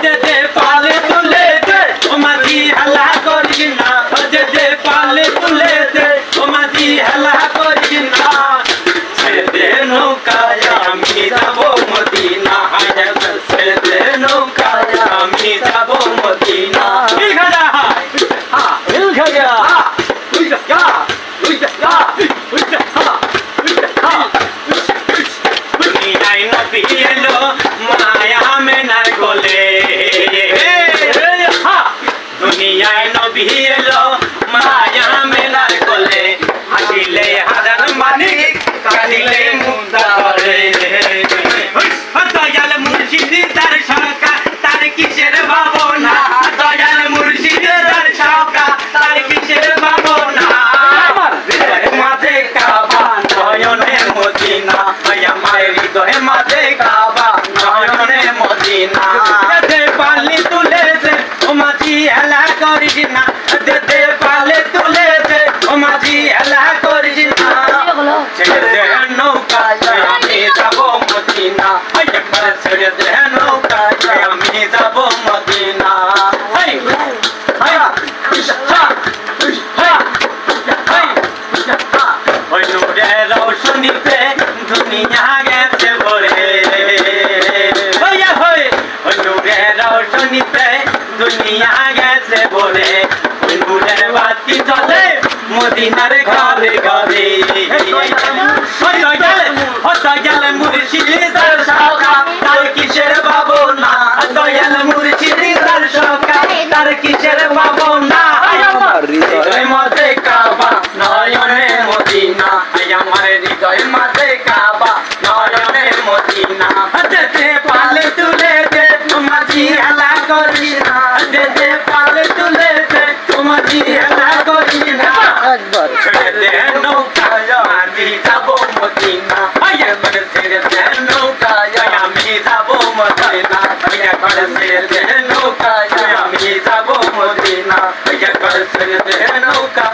दे दे पाले तुले दे ओ माजी हला करिना दे दे पाले तुले दे ओ माजी हला करिना ছেড়ে দে নৌকায় আমি যাবো মদিনা ছেড়ে দে নৌকায় আমি যাবো মদিনা ঠিক আছে হ্যাঁ ঠিক আছে তুই যা তুই যা তুই যা দুনিয়ায় নবী এলো মায়া মেনার কোলে দুনিয়ায় নবী এলো মায়া মেনার কোলে হাসিলে হাজার মানিক কাঁদিলে মুক্তা করে দয়াল মুর্শিদ তার সরকার তার কিসের ভাবনা দয়াল মুর্শিদ তার সরকার তার কিসের ভাবনা মাঝে কাবা নয়নে মদিনা আমার হৃদয়ে মাঝে কাবা নয়নে মদিনা দে পালে তুলে দে ও মাঝি হেলা করিস না দে পালে তুলে দে ও মাঝি হেলা করিস না ছেড়ে দে নৌকায় আমি যাবো মদিনা একবার ছেড়ে দে নৌকায় আমি যাবো মদিনা ওই নূরের রৌশনীতে দুনিয়া গেছে ভরে ওই নূরের রৌশনীতে দুনিয়া গেছে ভরে ওই নূরের বাতি জ্বলে মদিনার ঘরে ঘরে দয়াল মুর্শিদ তার সখা তার কিসের ভাবনা দয়াল মুর্শিদ তার সখা তার কিসের ভাবনা হৃদয় মাঝে কাবা নয়নে মদিনা আমার হৃদয় মাঝে কাবা নয়নে মদিনা দে পালে তুলে দে মাঝি হেলা করিস না দে পালে তুলে দে মাঝি হেলা করিস না ছেড়ে দে নৌকায় আমি যাবো মদিনা একবার ছেড়ে দে নৌকায় আমি যাবো মদিনা একবার ছেড়ে দে নৌকায় আমি যাবো মদিনা একবার ছেড়ে দে নৌকা